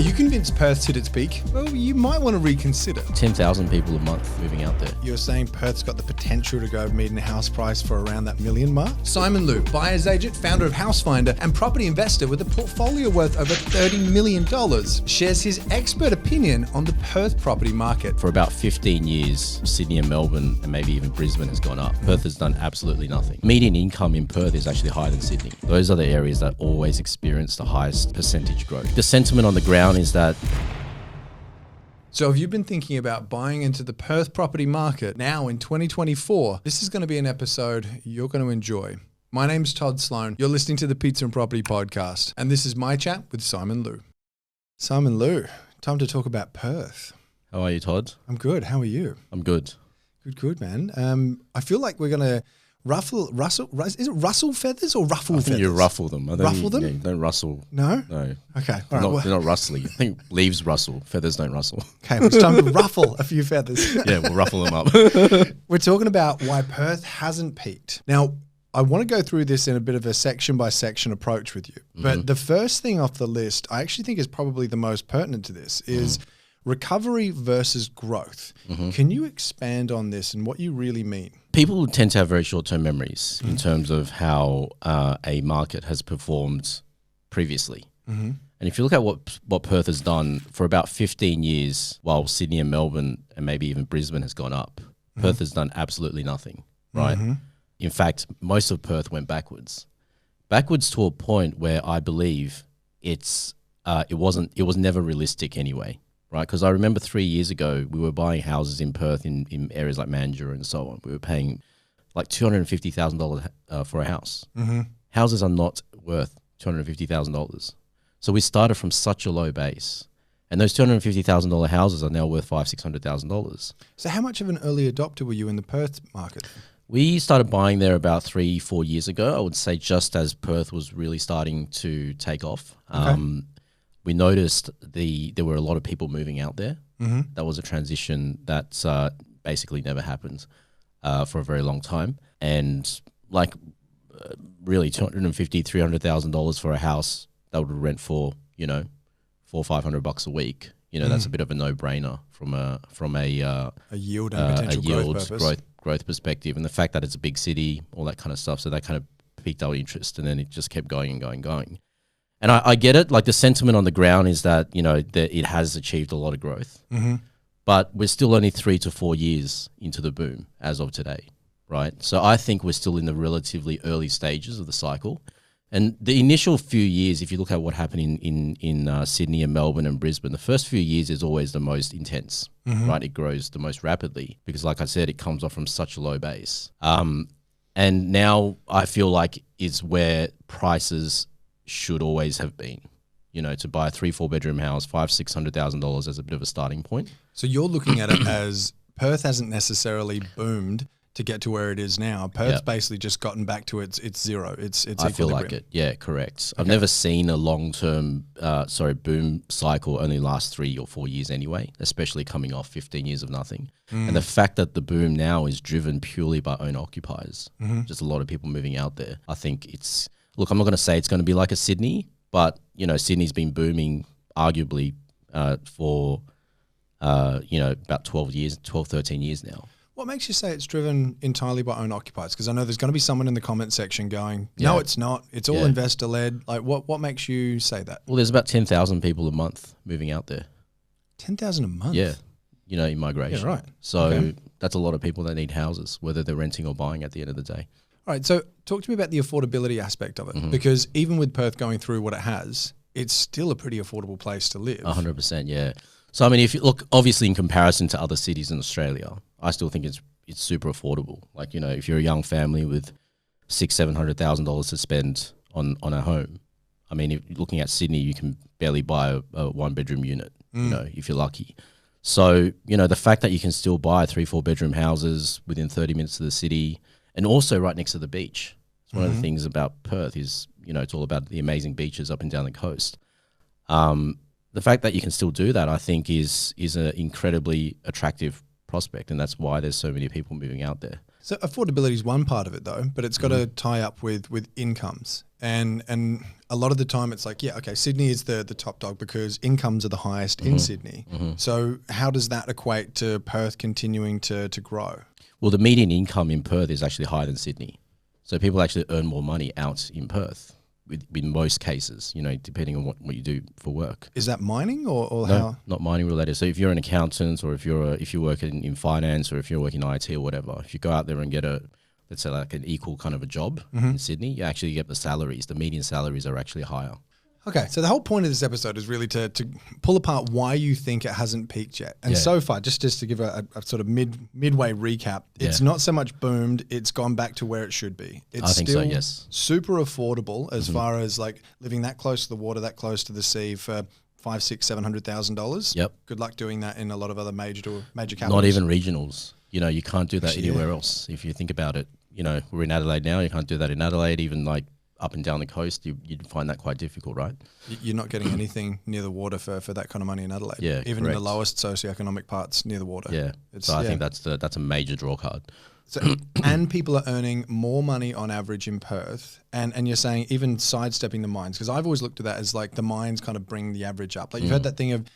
Are you convinced Perth's hit its peak? Well, you might want to reconsider. 10,000 people a month moving out there. You're saying Perth's got the potential to go median house price for around that $1 million mark? Simon Loo, buyer's agent, founder of Housefinder, and property investor with a portfolio worth over $30 million, shares his expert opinion on the Perth property market. For about 15 years, Sydney and Melbourne, and maybe even Brisbane, has gone up. Perth has done absolutely nothing. Median income in Perth is actually higher than Sydney. Those are the areas that always experience the highest percentage growth. The sentiment on the ground is that. So if you've been thinking about buying into the Perth property market now in 2024, this is going to be an episode you're going to enjoy. My name's Todd Sloan. You're listening to the Pizza and Property Podcast, and this is my chat with Simon Loo. Simon Loo, time to talk about Perth. How are you, Todd? I'm good. How are you? I'm good. Good, man. I feel like we're going to ruffle feathers or ruffle feathers? I think you ruffle them. Ruffle them? Yeah, don't rustle. No? No. Okay. They're not rustly. I think leaves rustle. Feathers don't rustle. Okay, well, it's time to ruffle a few feathers. Yeah, we'll ruffle them up. We're talking about why Perth hasn't peaked. Now, I want to go through this in a bit of a section by section approach with you. But the first thing off the list, I actually think is probably the most pertinent to this, is recovery versus growth. Can you expand on this and what you really mean? People tend to have very short-term memories in terms of how a market has performed previously. And if you look at what Perth has done for about 15 years, while Sydney and Melbourne and maybe even Brisbane has gone up, Perth has done absolutely nothing, right? In fact, most of Perth went backwards to a point where I believe it was never realistic anyway. Right, because I remember 3 years ago, we were buying houses in Perth in areas like Mandurah and so on. We were paying like $250,000 for a house. Houses are not worth $250,000. So we started from such a low base. And those $250,000 houses are now worth $500,000-$600,000. So how much of an early adopter were you in the Perth market? We started buying there about 3-4 years ago. I would say just as Perth was really starting to take off. Okay. We noticed there were a lot of people moving out there. That was a transition that basically never happened for a very long time. And really $250,000, $300,000 for a house that would rent for, $400 or $500 a week. That's a bit of a no-brainer from a yield and potential growth perspective. And the fact that it's a big city, all that kind of stuff. So that kind of piqued our interest, and then it just kept going and going and going. And I get it. Like the sentiment on the ground is that, that it has achieved a lot of growth, but we're still only 3 to 4 years into the boom as of today, right? So I think we're still in the relatively early stages of the cycle. And the initial few years, if you look at what happened in Sydney and Melbourne and Brisbane, the first few years is always the most intense, right? It grows the most rapidly because, like I said, it comes off from such a low base. And now I feel like is where prices should always have been, to buy a 3-4 bedroom house, $500,000-$600,000 as a bit of a starting point. So you're looking at it as Perth hasn't necessarily boomed to get to where it is now. Perth's basically just gotten back to its zero. It's I feel like it. Yeah, correct. Okay. I've never seen a long-term boom cycle only last 3 or 4 years anyway, especially coming off 15 years of nothing. And the fact that the boom now is driven purely by owner-occupiers, just a lot of people moving out there. I think look, I'm not going to say it's going to be like a Sydney, but, Sydney's been booming arguably for, about 12, 13 years now. What makes you say it's driven entirely by owner-occupiers? Because I know there's going to be someone in the comment section going, no, it's not. It's all investor-led. Like, what makes you say that? Well, there's about 10,000 people a month moving out there. 10,000 a month? Yeah, in migration. Yeah, right. So that's a lot of people that need houses, whether they're renting or buying at the end of the day. All right, so talk to me about the affordability aspect of it, because even with Perth going through what it has, it's still a pretty affordable place to live. 100%, yeah. So, I mean, if you look, obviously in comparison to other cities in Australia, I still think it's super affordable. Like, if you're a young family with $600,000-$700,000 to spend on a home, I mean, if you're looking at Sydney, you can barely buy a one-bedroom unit, if you're lucky. So, the fact that you can still buy 3-4 bedroom houses within 30 minutes of the city, and also right next to the beach. It's one of the things about Perth is, it's all about the amazing beaches up and down the coast. The fact that you can still do that, I think, is an incredibly attractive prospect, and that's why there's so many people moving out there. So affordability is one part of it though, but it's got to tie up with incomes. And a lot of the time it's like, yeah, okay, Sydney is the top dog because incomes are the highest in Sydney. So how does that equate to Perth continuing to grow? Well, the median income in Perth is actually higher than Sydney. So people actually earn more money out in Perth in most cases, you know, depending on what you do for work. Is that mining or no, how? Not mining related. So if you're an accountant or if you work in finance or if you're working in IT or whatever, if you go out there and get let's say like an equal kind of a job in Sydney, you actually get the salaries. The median salaries are actually higher. Okay, so the whole point of this episode is really to pull apart why you think it hasn't peaked yet. And so far, just to give a sort of midway recap, it's not so much boomed, it's gone back to where it should be. It's I think still so, yes. super affordable as far as like living that close to the water, that close to the sea for $500,000, $700,000. Yep. Good luck doing that in a lot of other major capitals. Not even regionals. You know, you can't do that anywhere else. If you think about it, you know, we're in Adelaide now, you can't do that in Adelaide, even like up and down the coast, you'd find that quite difficult, right? You're not getting anything near the water for that kind of money in Adelaide. Yeah, even correct. in the lowest socioeconomic parts near the water. Yeah, so I think that's a major draw card. So, and people are earning more money on average in Perth, and you're saying even sidestepping the mines, because I've always looked at that as like the mines kind of bring the average up. Like you've heard that thing of,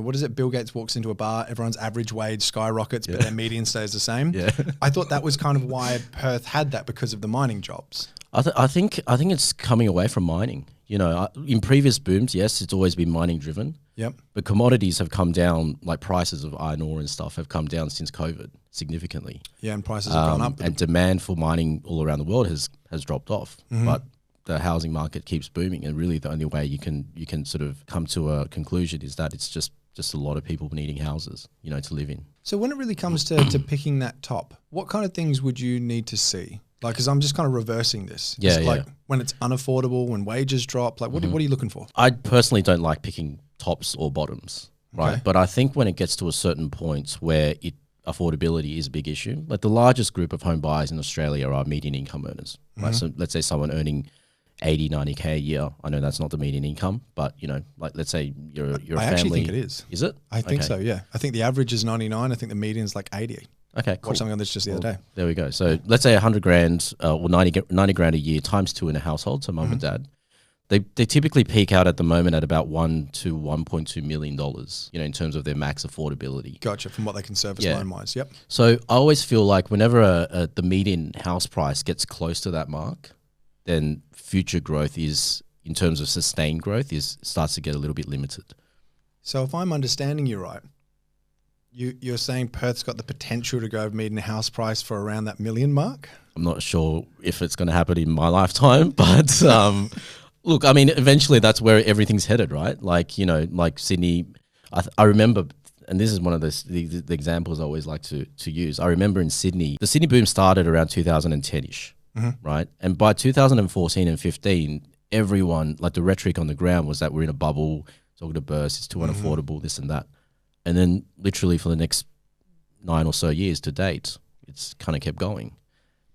what is it? Bill Gates walks into a bar, everyone's average wage skyrockets, but their median stays the same. Yeah. I thought that was kind of why Perth had that because of the mining jobs. I think it's coming away from mining. You know, in previous booms, yes, it's always been mining driven. Yep. But commodities have come down, like prices of iron ore and stuff have come down since COVID significantly. Yeah, and prices have gone up. And demand for mining all around the world has dropped off. But the housing market keeps booming, and really the only way you can sort of come to a conclusion is that it's just a lot of people needing houses, you know, to live in. So when it really comes to picking that top, what kind of things would you need to see? Like, because I'm just kind of reversing this. Yeah, Like when it's unaffordable, when wages drop, like what are you looking for? I personally don't like picking tops or bottoms, right? Okay. But I think when it gets to a certain point where affordability is a big issue, like the largest group of home buyers in Australia are median income earners, right? So let's say someone earning 80, 90K a year. I know that's not the median income, but you know, like let's say you're a family. I actually think it is. Is it? I think so, yeah. I think the average is 99. I think the median is like 80. Okay, cool. Watched something on this just the other day. There we go. So let's say 100 grand or 90 grand a year times two in a household, so mum and dad. They typically peak out at the moment at about $1 to $1.2 million, you know, in terms of their max affordability. Gotcha, from what they can service loan-wise, yep. So I always feel like whenever the median house price gets close to that mark, then future growth is, in terms of sustained growth, starts to get a little bit limited. So if I'm understanding you right, you're saying Perth's got the potential to go median house price for around that million mark? I'm not sure if it's going to happen in my lifetime, but look, I mean, eventually that's where everything's headed, right? Like, you know, like Sydney, I remember, and this is one of the examples I always like to use. I remember in Sydney, the Sydney boom started around 2010-ish, right? And by 2014 and 15, everyone, like the rhetoric on the ground was that we're in a bubble, it's all going to burst, it's too unaffordable, this and that. And then literally for the next 9 or so years to date, it's kind of kept going,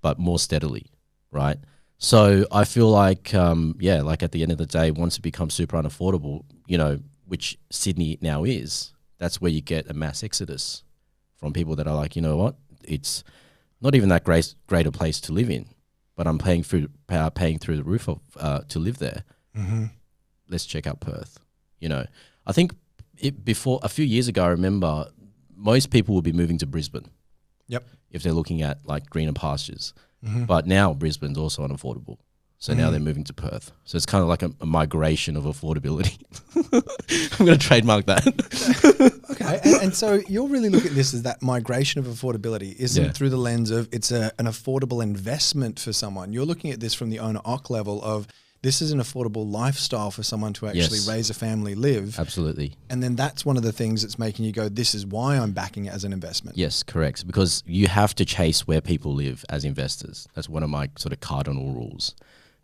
but more steadily, right? So I feel like, like at the end of the day, once it becomes super unaffordable, you know, which Sydney now is, that's where you get a mass exodus from people that are like, you know what, it's not even that great a place to live in, but I'm paying through the roof to live there. Let's check out Perth. You know, I think before a few years ago, I remember most people would be moving to Brisbane. Yep. If they're looking at like greener pastures. But now Brisbane's also unaffordable. So now they're moving to Perth. So it's kind of like a migration of affordability. I'm going to trademark that. Okay. And so you're really looking at this as that migration of affordability isn't through the lens of it's an affordable investment for someone. You're looking at this from the owner-occ level of this is an affordable lifestyle for someone to actually raise a family, live. Absolutely. And then that's one of the things that's making you go, this is why I'm backing it as an investment. Yes, correct. Because you have to chase where people live as investors. That's one of my sort of cardinal rules.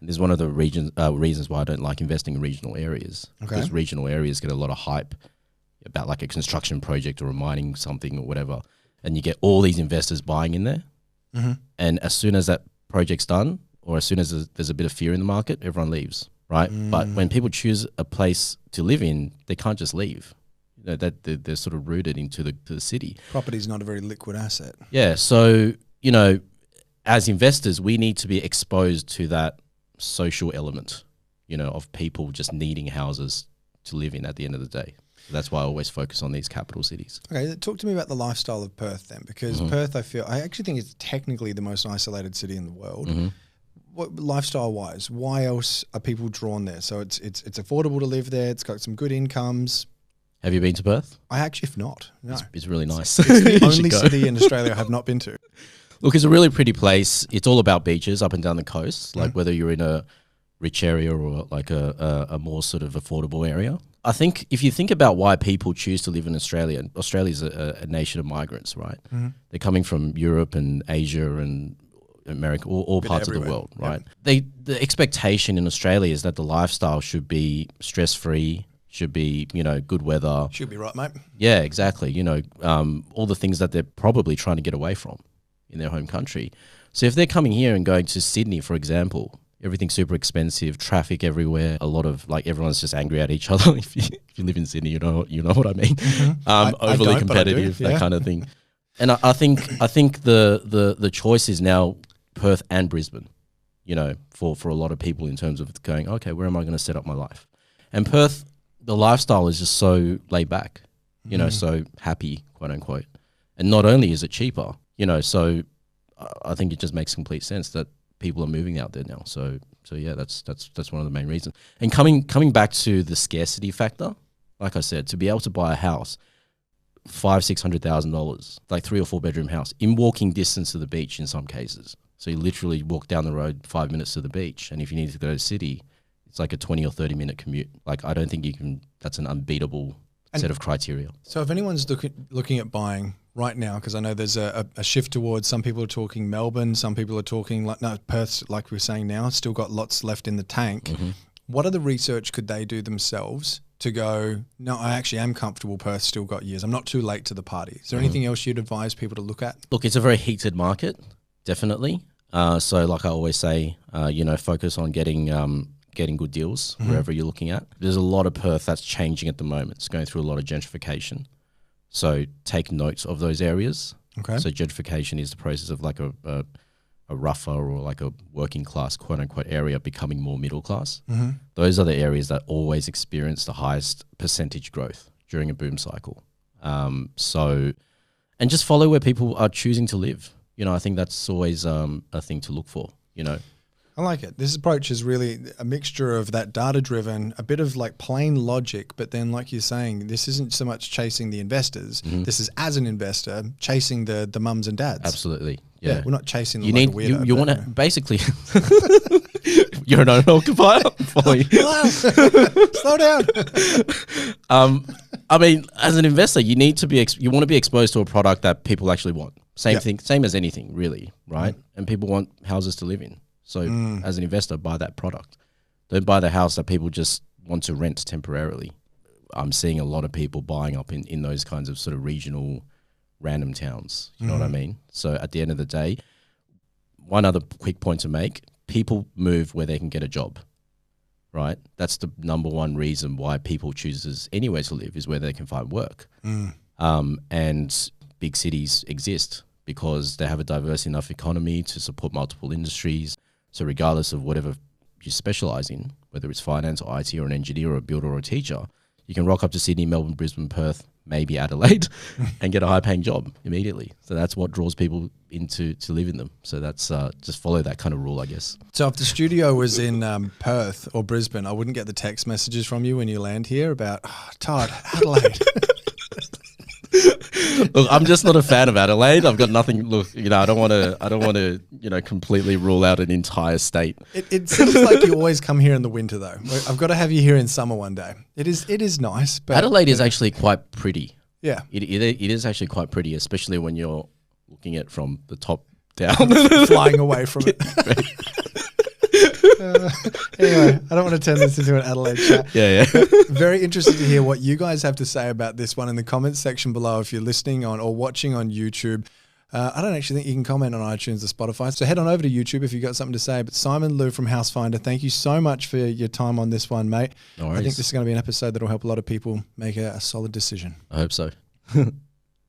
And this is one of the reasons why I don't like investing in regional areas. Okay. Because regional areas get a lot of hype about like a construction project or a mining something or whatever. And you get all these investors buying in there. And as soon as that project's done, or as soon as there's a bit of fear in the market, everyone leaves, right? But when people choose a place to live in, they can't just leave. You know, that they're sort of rooted into the city. Property is not a very liquid asset. Yeah, so, you know, as investors, we need to be exposed to that social element, of people just needing houses to live in at the end of the day. That's why I always focus on these capital cities. Okay, talk to me about the lifestyle of Perth then, because Perth, I actually think it's technically the most isolated city in the world. What lifestyle-wise, why else are people drawn there? So it's affordable to live there. It's got some good incomes. Have you been to Perth? I actually have not. No, it's really nice. It's the only city in Australia I have not been to. Look, it's a really pretty place. It's all about beaches up and down the coast. Like whether you're in a rich area or like a more sort of affordable area. I think if you think about why people choose to live in Australia, Australia's a nation of migrants, right? They're coming from Europe and Asia and America, all parts of the world, right? Yep. The expectation in Australia is that the lifestyle should be stress-free, should be, good weather. Should be right, mate. Yeah, exactly. All the things that they're probably trying to get away from in their home country. So if they're coming here and going to Sydney, for example, everything's super expensive, traffic everywhere, a lot of everyone's just angry at each other. If you live in Sydney, you know what I mean. Overly competitive, that kind of thing. And I think the choice is now Perth and Brisbane, for a lot of people in terms of going, okay, where am I going to set up my life? And Perth, the lifestyle is just so laid back, so happy, quote unquote. And not only is it cheaper, so I think it just makes complete sense that people are moving out there now. So yeah, that's one of the main reasons. And coming back to the scarcity factor, like I said, to be able to buy a house, $500,000-$600,000, like 3 or 4 bedroom house in walking distance to the beach in some cases. So you literally walk down the road 5 minutes to the beach, and if you need to go to the city, it's like a 20 or 30 minute commute. Like I don't think you can. That's an unbeatable set of criteria. So if anyone's looking at buying right now, because I know there's a shift towards, some people are talking Melbourne, some people are talking Perth, like we were saying now, still got lots left in the tank. What other research could they do themselves to go, no, I actually am comfortable, Perth still got years, I'm not too late to the party? Is there anything else you'd advise people to look at? Look, it's a very heated market, definitely. So like I always say, focus on getting good deals wherever you're looking at. There's a lot of Perth that's changing at the moment. It's going through a lot of gentrification. So take notes of those areas. Okay. So gentrification is the process of like a rougher or like a working class, quote unquote, area becoming more middle class. Those are the areas that always experience the highest percentage growth during a boom cycle. And just follow where people are choosing to live. I think that's always a thing to look for, I like it. This approach is really a mixture of that data-driven, a bit of like plain logic, but then like you're saying, this isn't so much chasing the investors. This is, as an investor, chasing the mums and dads. Absolutely. Yeah. We're not chasing the weirdo. You want to basically, you're an owner-occupier. Slow down. I mean, as an investor, you need to be, you want to be exposed to a product that people actually want. Same as anything, really, right? And people want houses to live in. So as an investor, buy that product. Don't buy the house that people just want to rent temporarily. I'm seeing a lot of people buying up in those kinds of sort of regional random towns. You know what I mean? So at the end of the day, one other quick point to make, people move where they can get a job, right? That's the number one reason why people chooses anywhere to live, is where they can find work. And big cities exist because they have a diverse enough economy to support multiple industries. So regardless of whatever you specialize in, whether it's finance or IT or an engineer or a builder or a teacher, you can rock up to Sydney, Melbourne, Brisbane, Perth, maybe Adelaide, and get a high-paying job immediately. So that's what draws people into to live in them. So that's just follow that kind of rule, I guess. So if the studio was in Perth or Brisbane, I wouldn't get the text messages from you when you land here about, Todd, Adelaide. Look, I'm just not a fan of Adelaide. I've got nothing. Look, I don't want to, completely rule out an entire state. It seems like you always come here in the winter, though. I've got to have you here in summer one day. It is nice, but Adelaide is actually quite pretty. Yeah, it is actually quite pretty, especially when you're looking at from the top down, flying away from it. Anyway, I don't want to turn this into an Adelaide chat. Yeah. Very interested to hear what you guys have to say about this one in the comments section below if you're listening on or watching on YouTube. I don't actually think you can comment on iTunes or Spotify, so head on over to YouTube if you've got something to say. But Simon Loo from Housefinder, thank you so much for your time on this one, mate. No worries. I think this is going to be an episode that will help a lot of people make a solid decision. I hope so.